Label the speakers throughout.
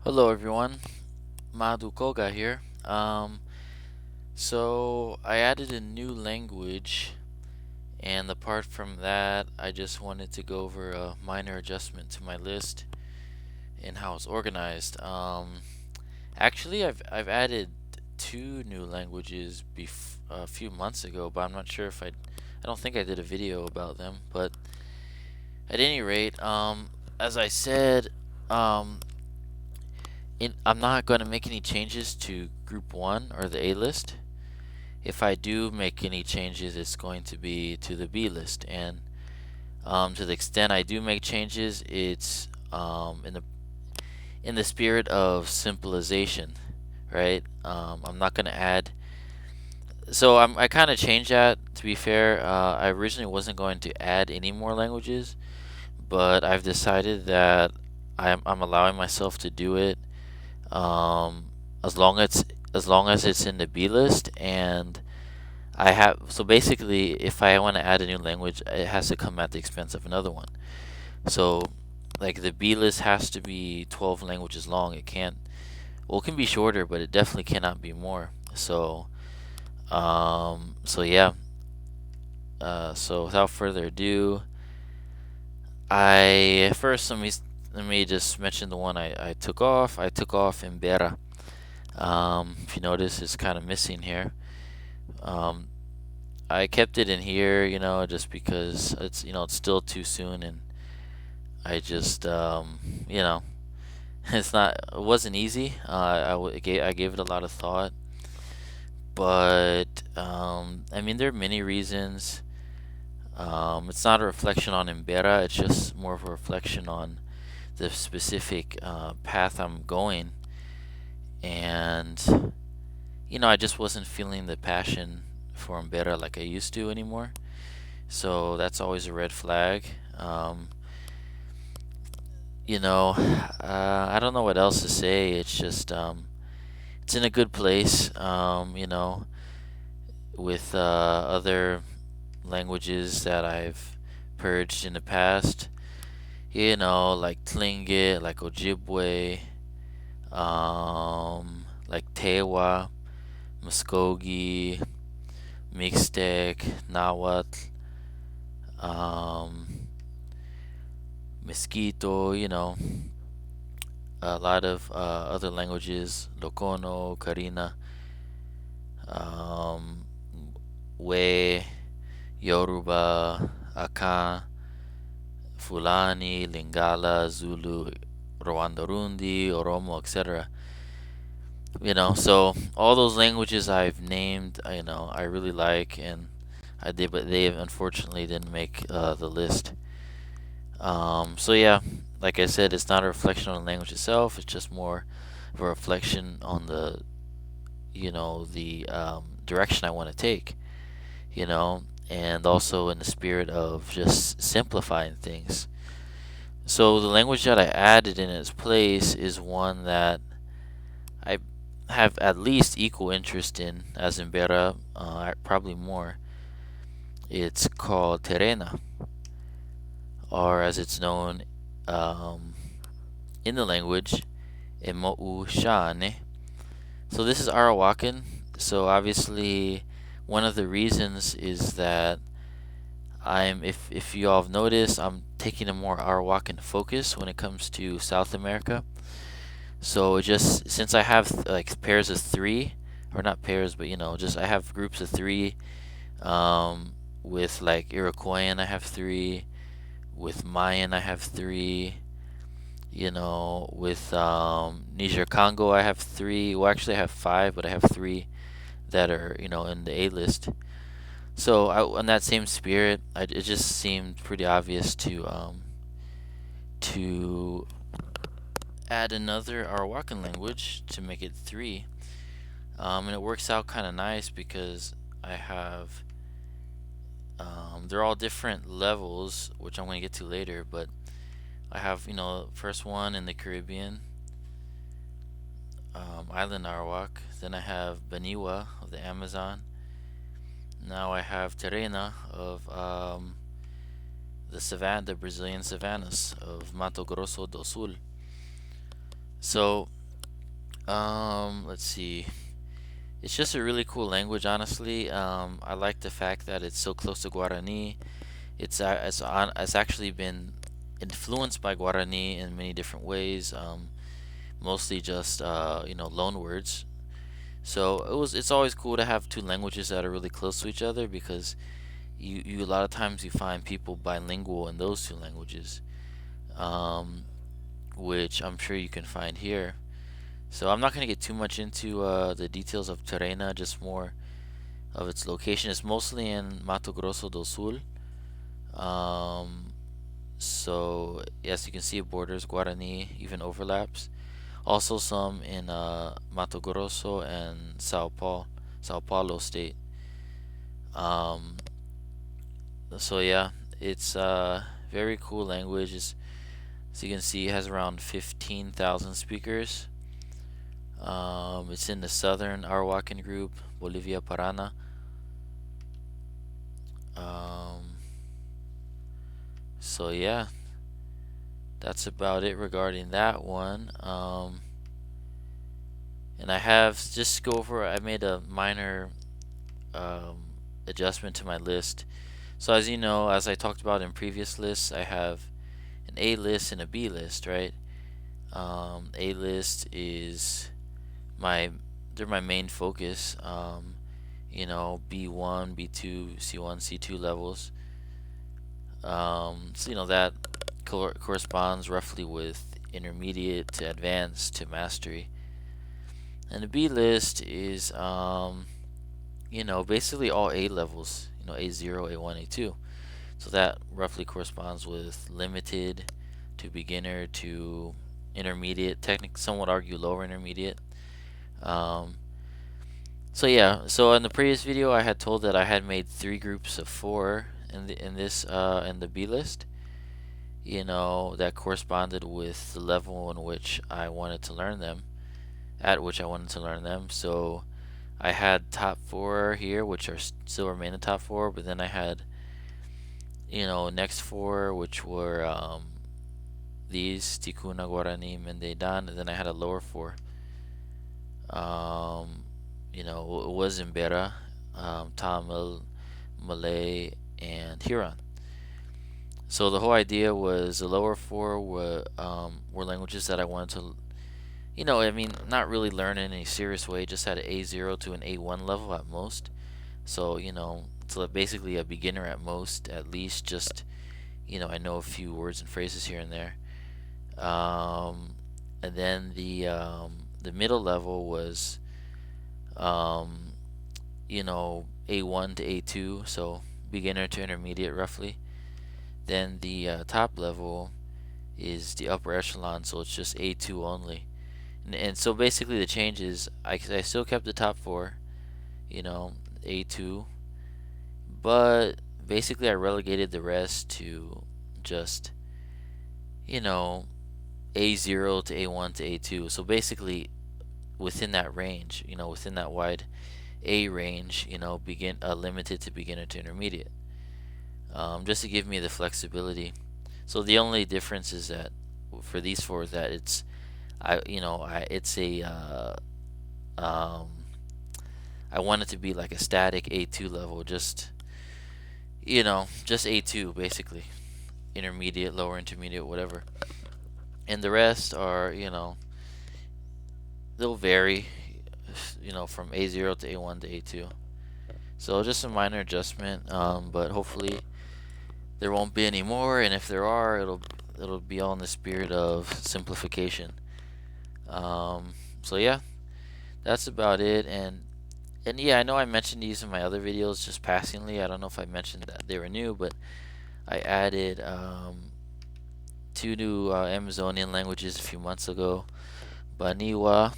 Speaker 1: Hello everyone, Madhu Koga here. So I added a new language, and apart from that, I just wanted to go over a minor adjustment to my list and how it's organized. Actually, I've added two new languages a few months ago, but I'm not sure if I don't think I did a video about them. But at any rate, as I said, um, I'm not going to make any changes to Group 1 or the A list. If I do make any changes, it's going to be to the B list. And to the extent I do make changes, it's in the spirit of simplification, right? I'm not going to add. So I kind of changed that. To be fair, I originally wasn't going to add any more languages, but I've decided that I'm allowing myself to do it um, as long as it's in the B list. And I have so basically, if I want to add a new language, it has to come at the expense of another one. So like the B list has to be 12 languages long. It can't. Well, it can be shorter, but it definitely cannot be more. So yeah. So without further ado, I first let me just mention the one I took off. I took off Embera. If you notice, it's kind of missing here. Um, I kept it in here, just because it's still too soon, and I just, it wasn't easy. I gave it a lot of thought, but I mean, there are many reasons. It's not a reflection on Embera. It's just more of a reflection on the specific path I'm going, and I just wasn't feeling the passion for Embera like I used to anymore. So that's always a red flag. I don't know what else to say. It's just it's in a good place. With other languages that I've purged in the past. Like Tlingit, like Ojibwe, like Tewa, Muskogee, Mixtec, Nahuatl, um, Mosquito. A lot of other languages, Lokono, Karina, um, We, Yoruba, Akan, Fulani, Lingala, Zulu, Rwandarundi, Oromo, etc. So all those languages I've named, I really like, and but they unfortunately didn't make the list. So yeah, like I said, it's not a reflection on the language itself. It's just more of a reflection on the direction I want to take. And also in the spirit of just simplifying things. So the language that I added in its place is one that I have at least equal interest in as in Bera, probably more. It's called Terena, or as it's known um, in the language, Emo'u Shane. So this is Arawakan. So obviously, one of the reasons is that if you all have noticed, I'm taking a more Arawakan focus when it comes to South America. So it just since I have like pairs of three, or not pairs, but just I have groups of three. With like Iroquoian, I have three. With Mayan, I have three. With Niger Congo, I have three. Well, actually, I have five, but I have three that are in the A list. So on that same spirit, it just seemed pretty obvious to add another Arawakan language to make it three. And it works out kind of nice because I have they're all different levels, which I'm going to get to later. But I have first one in the Caribbean, Island Arawak. Then I have Baniwa of the Amazon. Now I have Terena of the Brazilian savannas of Mato Grosso do Sul. So, let's see. It's just a really cool language, honestly. I like the fact that it's so close to Guarani. It's actually been influenced by Guarani in many different ways. Mostly just loan words. So it's always cool to have two languages that are really close to each other, because you a lot of times you find people bilingual in those two languages, um, which I'm sure you can find here. So I'm not going to get too much into the details of Terena, just more of its location. It's mostly in Mato Grosso do Sul. Um, so yes, you can see it borders Guarani, even overlaps. Also some in Mato Grosso and Sao Paulo state. Um, so yeah, it's very cool language. As you can see, it has around 15,000 speakers. It's in the southern Arawakan group, Bolivia, Parana. Um, so yeah, that's about it regarding that one. And I have just go over. I made a minor um, adjustment to my list. So as you know, as I talked about in previous lists, I have an A list and a B list, right? A list is my they're my main focus. B1, B2, C1, C2 levels. So that corresponds roughly with intermediate to advanced to mastery. And the B list is basically all A levels. A0, A1, A2. So that roughly corresponds with limited to beginner to intermediate, some would argue lower intermediate. Um, so yeah, so in the previous video I had told that I had made 3 groups of 4 in the B list, that corresponded with the level in which I wanted to learn them, at which I wanted to learn them. So I had top 4 here, which are still remain the top 4, but then I had next 4, which were these Tikuna, Guarani, Mendeidan, and then I had a lower 4. It was Imbera, Tamil, Malay, and Huron. So the whole idea was the lower 4 were languages that I wanted to, not really learn in a serious way, just at an A0 to an A1 level at most. So, it's basically a beginner at most, at least, just, I know a few words and phrases here and there. And then the middle level was, A1 to A2, so beginner to intermediate roughly. Then the top level is the upper echelon, so it's just A2 only. And so basically the change is I still kept the top 4, A2, but basically I relegated the rest to just, A0 to A1 to A2. So basically within that range, within that wide A range, limited to beginner to intermediate, just to give me the flexibility. So the only difference is that for these 4 that it's it's a I want it to be like a static A2 level, just just A2 basically, intermediate, lower intermediate, whatever. And the rest are they'll vary, from A0 to A1 to A2. So just a minor adjustment, but hopefully there won't be any more, and if there are, it'll be all in the spirit of simplification. So yeah, that's about it. And yeah, I know I mentioned these in my other videos just passingly. I don't know if I mentioned that they were new, but I added 2 new Amazonian languages a few months ago. Baniwa,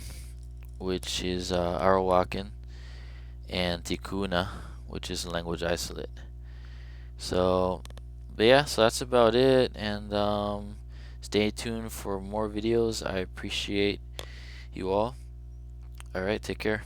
Speaker 1: which is Arawakan, and Tikuna, which is language isolate. So, but yeah, so that's about it, and stay tuned for more videos. I appreciate you all. Alright, take care.